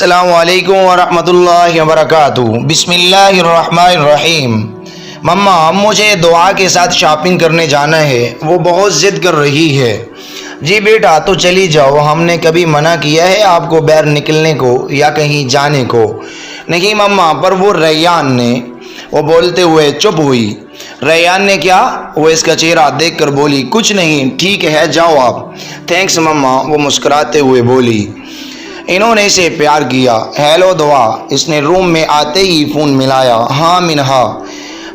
अस्सलामुअलैकुम वरहमतुल्लाहि वबरकातुहू। बिस्मिल्लाहिर्रहमानिर्रहीम। मम्मा, मुझे दुआ के साथ शॉपिंग करने जाना है, वो बहुत ज़िद कर रही है। जी बेटा, तो चली जाओ, हमने कभी मना किया है आपको बाहर निकलने को या कहीं जाने को? नहीं मम्मा, पर वो रैयान ने, वो बोलते हुए चुप हुई। रैयान ने क्या? वो इसका चेहरा देखकर बोली, कुछ नहीं, ठीक है, जाओ आप। थैंक्स मम्मा, वो मुस्कुराते हुए बोली। इन्होंने इसे प्यार किया। हेलो दुआ, इसने रूम में आते ही फ़ोन मिलाया। हाँ मिनहा,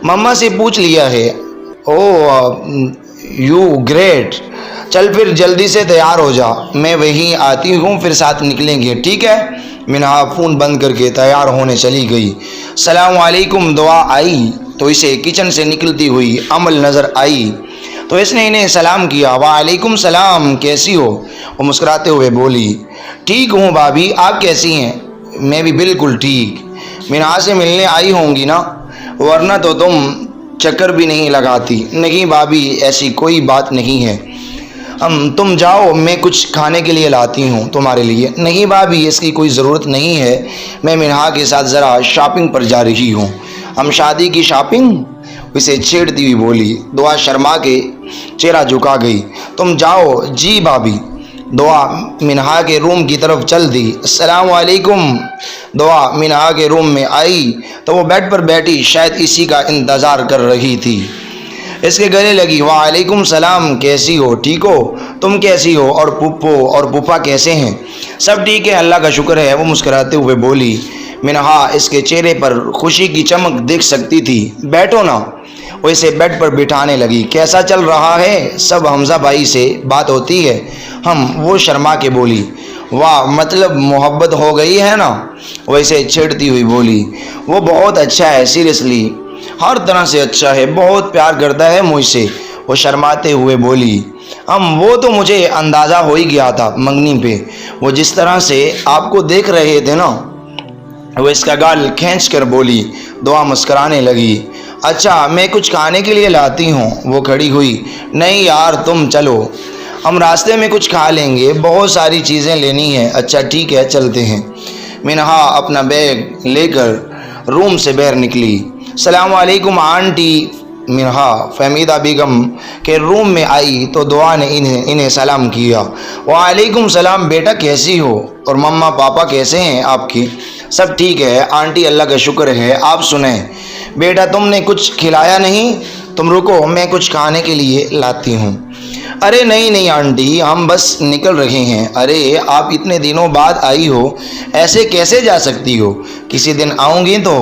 मम्मा से पूछ लिया है। ओह यू ग्रेट, चल फिर जल्दी से तैयार हो जा, मैं वहीं आती हूँ, फिर साथ निकलेंगे, ठीक है? मिनहा फ़ोन बंद करके तैयार होने चली गई। सलाम वालेकुम। दुआ आई तो इसे किचन से निकलती हुई अमल नज़र आई तो इसने इन्हें सलाम किया। वालेकुम सलाम, कैसी हो? वो मुस्कुराते हुए बोली, ठीक हूँ भाभी, आप कैसी हैं? मैं भी बिल्कुल ठीक। मिनहा से मिलने आई होंगी ना, वरना तो तुम चक्कर भी नहीं लगाती। नहीं भाभी, ऐसी कोई बात नहीं है। तुम जाओ, मैं कुछ खाने के लिए लाती हूँ तुम्हारे लिए। नहीं भाभी, इसकी कोई ज़रूरत नहीं है, मैं मिनहा के साथ ज़रा शॉपिंग पर जा रही हूँ। हम शादी की शॉपिंग? इसे छेड़ती हुई बोली। दुआ शर्मा के चेहरा झुका गई। तुम जाओ। जी भाभी। दुआ मिनहा के रूम की तरफ चल दी। अस्सलाम वालेकुम। दुआ मिनहा के रूम में आई तो वो बेड पर बैठी शायद इसी का इंतज़ार कर रही थी। इसके गले लगी। वालेकुम सलाम, कैसी हो? ठीक हो? तुम कैसी हो? और पुप्पो और पुप्पा कैसे हैं? सब ठीक है, अल्लाह का शुक्र है, वो मुस्कुराते हुए बोली। मिनहा इसके चेहरे पर खुशी की चमक देख सकती थी। बैठो ना, वो इसे बेड पर बिठाने लगी। कैसा चल रहा है सब? हमजा भाई से बात होती है? वो शर्मा के बोली। वाह, मतलब मोहब्बत हो गई है ना? वैसे छेड़ती हुई बोली। वो बहुत अच्छा है, सीरियसली हर तरह से अच्छा है, बहुत प्यार करता है मुझसे, वो शर्माते हुए बोली। वो तो मुझे अंदाज़ा हो ही गया था मंगनी पे, वो जिस तरह से आपको देख रहे थे ना। वो इसका गाल खींच कर बोली। दुआ मुस्कराने लगी। अच्छा, मैं कुछ खाने के लिए लाती हूँ। वो खड़ी हुई। नहीं यार, तुम चलो, हम रास्ते में कुछ खा लेंगे, बहुत सारी चीज़ें लेनी है। अच्छा ठीक है, चलते हैं। मिनहा अपना बैग लेकर रूम से बाहर निकली। सलाम वालेकुम आंटी। मिनहा फहमीदा बेगम के रूम में आई तो दुआ ने इन्हें सलाम किया। वालेकुम सलाम बेटा, कैसी हो? और मम्मा पापा कैसे हैं आपकी? सब ठीक है आंटी, अल्लाह का शुक्र है। आप सुने बेटा, तुमने कुछ खिलाया नहीं? तुम रुको, मैं कुछ खाने के लिए लाती हूँ। अरे नहीं नहीं आंटी, हम बस निकल रहे हैं। अरे आप इतने दिनों बाद आई हो, ऐसे कैसे जा सकती हो? किसी दिन आऊँगी तो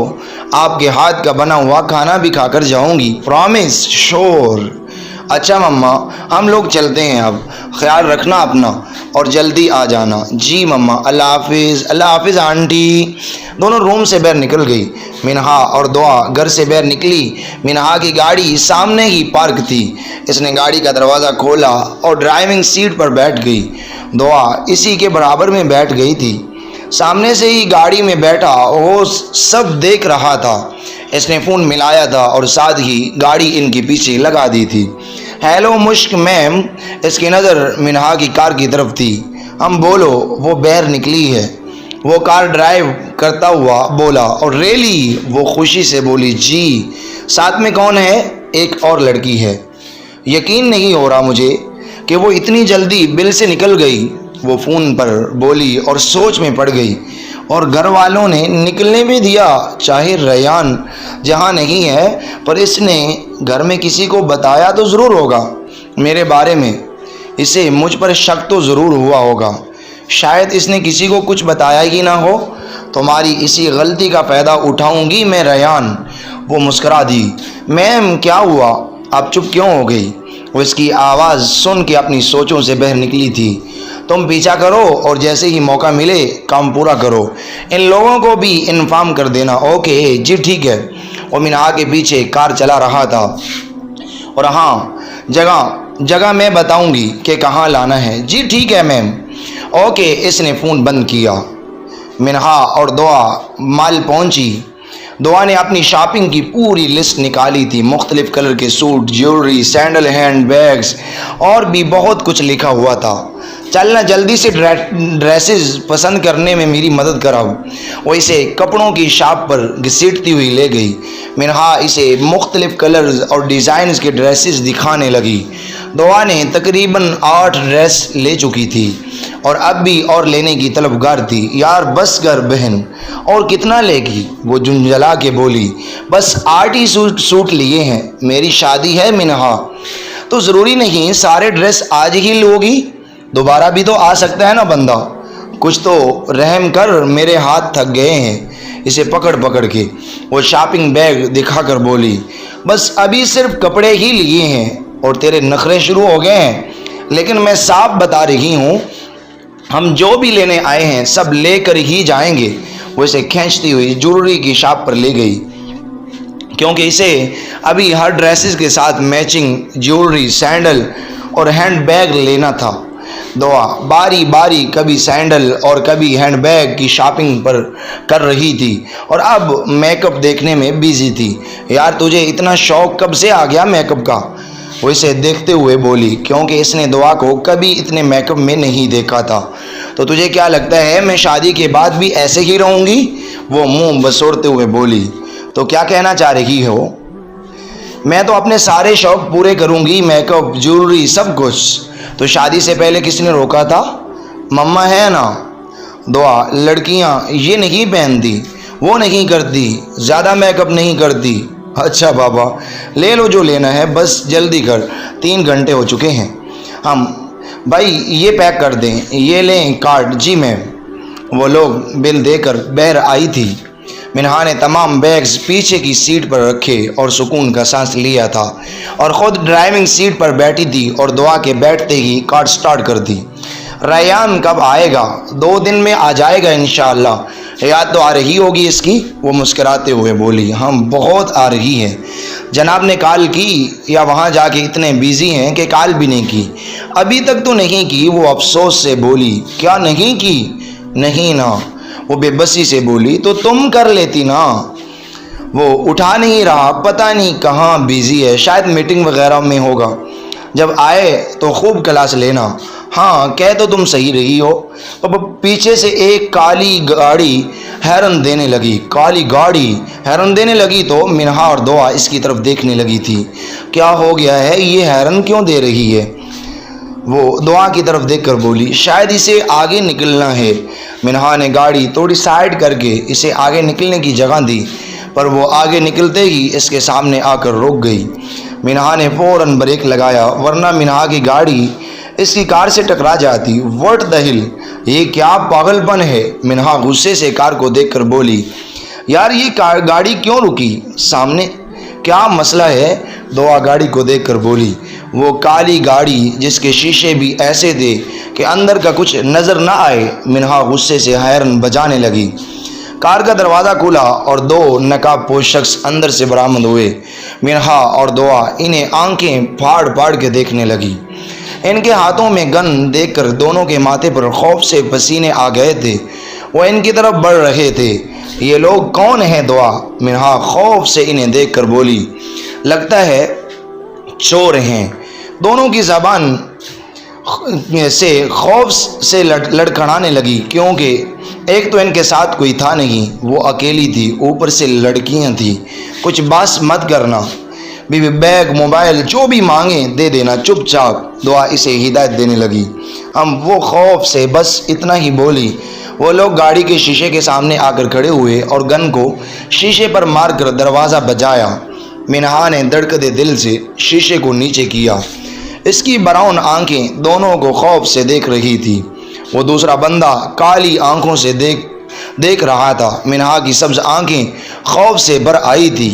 आपके हाथ का बना हुआ खाना भी खाकर जाऊँगी, प्रॉमिस। श्योर। अच्छा मम्मा, हम लोग चलते हैं अब, ख्याल रखना अपना और जल्दी आ जाना। जी मम्मा, अल्लाह हाफिज़। अल्लाह हाफिज़ आंटी। दोनों रूम से बाहर निकल गई। मिनहा और दुआ घर से बाहर निकली। मिनहा की गाड़ी सामने ही पार्क थी। इसने गाड़ी का दरवाज़ा खोला और ड्राइविंग सीट पर बैठ गई। दुआ इसी के बराबर में बैठ गई थी। सामने से ही गाड़ी में बैठा वो सब देख रहा था। इसने फ़ोन मिलाया था और साथ ही गाड़ी इनके पीछे लगा दी थी। हेलो मुश्क मैम। इसकी नज़र मिनहा की कार की तरफ थी। बोलो, वो बाहर निकली है। वो कार ड्राइव करता हुआ बोला। और रेली? वो खुशी से बोली। जी। साथ में कौन है? एक और लड़की है। यकीन नहीं हो रहा मुझे कि वो इतनी जल्दी बिल से निकल गई, वो फ़ोन पर बोली और सोच में पड़ गई। और घर वालों ने निकलने भी दिया, चाहे रैयान जहाँ नहीं है, पर इसने घर में किसी को बताया तो ज़रूर होगा मेरे बारे में। इसे मुझ पर शक तो ज़रूर हुआ होगा, शायद इसने किसी को कुछ बताया ही ना हो। तुम्हारी इसी गलती का फ़ायदा उठाऊंगी मैं रैयान। वो मुस्करा दी। मैम क्या हुआ, आप चुप क्यों हो गई? वो इसकी आवाज़ सुन के अपनी सोचों से बाहर निकली थी। तुम पीछा करो और जैसे ही मौका मिले काम पूरा करो। इन लोगों को भी इन्फॉर्म कर देना। ओके जी ठीक है। वो मिनहा के पीछे कार चला रहा था। और हाँ, जगह मैं बताऊंगी कि कहाँ लाना है। जी ठीक है मैम। ओके। इसने फ़ोन बंद किया। मिनहा और दुआ माल पहुंची। दुआ ने अपनी शॉपिंग की पूरी लिस्ट निकाली थी। मुख्तलिफ कलर के suit, jewellery, sandal, hand bags और भी बहुत कुछ लिखा हुआ था। चलना जल्दी से ड्रेसेस पसंद करने में मेरी मदद कराओ। वो इसे कपड़ों की शॉप पर घसीटती हुई ले गई। मिनहा इसे मुख्तलिफ कलर्स और डिज़ाइंस के ड्रेसेस दिखाने लगी। दुआ ने तकरीबन 8 ड्रेस ले चुकी थी और अब भी और लेने की तलबगार थी। यार बस कर बहन, और कितना लेगी? वो झुंझला के बोली, बस 8 ही सूट लिए हैं, मेरी शादी है मिनहा। तो ज़रूरी नहीं सारे ड्रेस आज ही लोगी, दोबारा भी तो आ सकता है ना बंदा, कुछ तो रहम कर, मेरे हाथ थक गए हैं। इसे पकड़ पकड़ के वो शॉपिंग बैग दिखाकर बोली, बस अभी सिर्फ कपड़े ही लिए हैं और तेरे नखरे शुरू हो गए हैं। लेकिन मैं साफ बता रही हूँ, हम जो भी लेने आए हैं सब लेकर ही जाएंगे। वो इसे खींचती हुई ज्वेलरी की शॉप पर ले गई, क्योंकि इसे अभी हर ड्रेसेस के साथ मैचिंग ज्वेलरी, सैंडल और हैंड बैग लेना था। दुआ बारी बारी कभी सैंडल और कभी हैंड बैग की शॉपिंग पर कर रही थी और अब मेकअप देखने में बिजी थी। यार तुझे इतना शौक कब से आ गया मेकअप का? वो इसे देखते हुए बोली, क्योंकि इसने दुआ को कभी इतने मेकअप में नहीं देखा था। तो तुझे क्या लगता है मैं शादी के बाद भी ऐसे ही रहूँगी? वो मुंह बसोड़ते हुए बोली, तो क्या कहना चाह रही हो? मैं तो अपने सारे शौक पूरे करूँगी, मेकअप, ज्वेलरी, सब कुछ। तो शादी से पहले किसने रोका था? मम्मा है ना। दुआ लड़कियाँ ये नहीं पहनती, वो नहीं करती, ज़्यादा मेकअप नहीं करती। अच्छा बाबा, ले लो जो लेना है, बस जल्दी कर, 3 घंटे हो चुके हैं। हम भाई ये पैक कर दें, ये लें कार्ड। जी मैम। वो लोग बिल देकर बहर आई थी। मिनहा ने तमाम बैग्स पीछे की सीट पर रखे और सुकून का सांस लिया था और ख़ुद ड्राइविंग सीट पर बैठी थी और दुआ के बैठते ही कार स्टार्ट कर दी। रैयान कब आएगा? 2 दिन में आ जाएगा इंशाअल्लाह। याद तो आ रही होगी इसकी। वो मुस्कुराते हुए बोली, हम बहुत आ रही है। जनाब ने कॉल की या वहाँ जाके इतने बिजी हैं कि कॉल भी नहीं की? अभी तक तो नहीं की। वो अफसोस से बोली, क्या नहीं की? नहीं ना। वो बेबसी से बोली, तो तुम कर लेती ना। वो उठा नहीं रहा, पता नहीं कहाँ बिजी है, शायद मीटिंग वगैरह में होगा। जब आए तो खूब क्लास लेना। हाँ कह तो तुम सही रही हो। तो पीछे से एक काली गाड़ी हैरन देने लगी। काली गाड़ी हैरन देने लगी तो मिनहा और दुआ इसकी तरफ देखने लगी थी। क्या हो गया है, ये हैरन क्यों दे रही है? वो दुआ की तरफ देखकर बोली, शायद इसे आगे निकलना है। मिनहा ने गाड़ी थोड़ी साइड करके इसे आगे निकलने की जगह दी, पर वो आगे निकलते ही इसके सामने आकर रुक गई। मिनहा ने फ़ौरन ब्रेक लगाया, वरना मिनहा की गाड़ी इसकी कार से टकरा जाती। व्हाट द हिल, ये क्या पागलपन है? मिनहा गुस्से से कार को देखकर बोली, यार ये गाड़ी क्यों रुकी? सामने क्या मसला है? दुआ गाड़ी को देखकर बोली, वो काली गाड़ी जिसके शीशे भी ऐसे थे कि अंदर का कुछ नज़र ना आए। मिनहा गुस्से से हायरन बजाने लगी। कार का दरवाज़ा खुला और 2 नकाबपोश शख्स अंदर से बरामद हुए। मिनहा और दुआ इन्हें आंखें फाड़ फाड़ के देखने लगी। इनके हाथों में गन देखकर दोनों के माथे पर खौफ से पसीने आ गए थे। वो इनकी तरफ बढ़ रहे थे। ये लोग कौन हैं? दुआ मिनहा खौफ से इन्हें देखकर बोली, लगता है चोर हैं। दोनों की ज़बान से खौफ से लड़खड़ाने लगी, क्योंकि एक तो इनके साथ कोई था नहीं, वो अकेली थी, ऊपर से लड़कियां थी। कुछ बात मत करना, बीवी बैग, मोबाइल जो भी मांगे दे देना चुपचाप। दुआ इसे हिदायत देने लगी। हम वो खौफ से बस इतना ही बोली। वो लोग गाड़ी के शीशे के सामने आकर खड़े हुए और गन को शीशे पर मारकर दरवाज़ा बजाया। मिनहा ने धड़कते दिल से शीशे को नीचे किया। इसकी ब्राउन आंखें दोनों को खौफ से देख रही थी। वो दूसरा बंदा काली आंखों से देख रहा था। मिनहा की सब्ज आंखें खौफ से भर आई थी।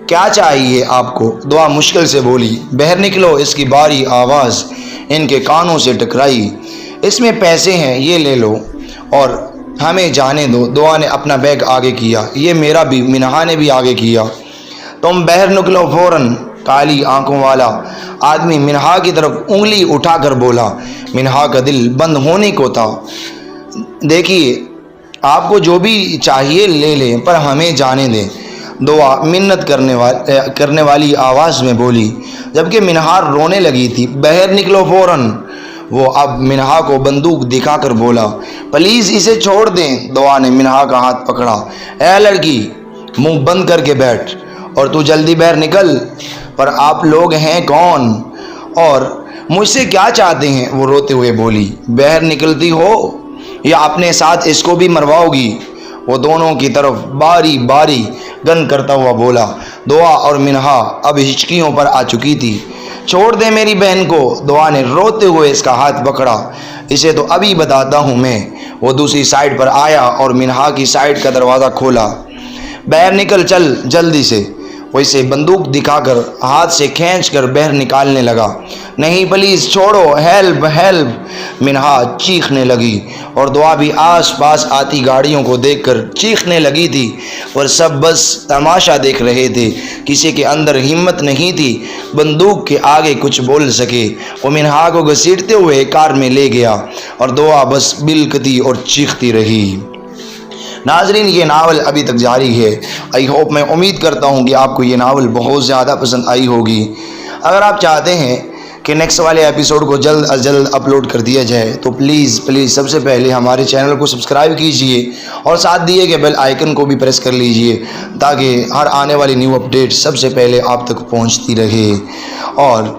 क्या चाहिए आपको? दुआ मुश्किल से बोली। बाहर निकलो। इसकी बारी आवाज़ इनके कानों से टकराई। इसमें पैसे हैं, ये ले लो और हमें जाने दो। दुआ ने अपना बैग आगे किया, ये मेरा भी। मिनहा ने भी आगे किया। तुम बाहर निकलो फ़ौरन। काली आंखों वाला आदमी मिनहा की तरफ उंगली उठाकर बोला। मिनहा का दिल बंद होने को था। देखिए आपको जो भी चाहिए ले लें, पर हमें जाने दें। दुआ मिन्नत करने वाली आवाज़ में बोली, जबकि मिनहा रोने लगी थी। बाहर निकलो फ़ौरन। वो अब मिनहा को बंदूक दिखाकर बोला, प्लीज़ इसे छोड़ दें। दुआ ने मिनहा का हाथ पकड़ा। ए लड़की, मुंह बंद करके बैठ और तू जल्दी बाहर निकल। पर आप लोग हैं कौन और मुझसे क्या चाहते हैं? वो रोते हुए बोली। बाहर निकलती हो या अपने साथ इसको भी मरवाओगी? वो दोनों की तरफ बारी बारी गन करता हुआ बोला। दुआ और मिनहा अब हिचकियों पर आ चुकी थी। छोड़ दे मेरी बहन को। दुआ ने रोते हुए इसका हाथ पकड़ा। इसे तो अभी बताता हूँ मैं। वो दूसरी साइड पर आया और मिनहा की साइड का दरवाज़ा खोला। बाहर निकल, चल जल्दी से। वो इसे बंदूक दिखाकर हाथ से खींचकर बाहर निकालने लगा। नहीं प्लीज़ छोड़ो, हेल्प हेल्प, मिनहा चीखने लगी और दुआ भी आसपास आती गाड़ियों को देखकर चीखने लगी थी। और सब बस तमाशा देख रहे थे। किसी के अंदर हिम्मत नहीं थी बंदूक के आगे कुछ बोल सके। वो मिनहा को घसीटते हुए कार में ले गया और दुआ बस बिलकती और चीखती रही। नाजरीन, ये नावल अभी तक जारी है। आई होप, मैं उम्मीद करता हूँ कि आपको ये नावल बहुत ज़्यादा पसंद आई होगी। अगर आप चाहते हैं कि नेक्स्ट वाले एपिसोड को जल्द अज जल्द अपलोड कर दिया जाए तो प्लीज़ सबसे पहले हमारे चैनल को सब्सक्राइब कीजिए और साथ दिए गए बेल आइकन को भी प्रेस कर लीजिए ताकि हर आने वाली न्यू अपडेट सबसे पहले आप तक पहुँचती रहे। और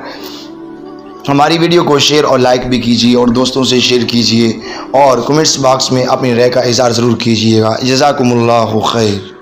हमारी वीडियो को शेयर और लाइक भी कीजिए और दोस्तों से शेयर कीजिए और कमेंट्स बॉक्स में अपनी राय का इज़हार ज़रूर कीजिएगा। जज़ाकुमुल्लाहु खैर।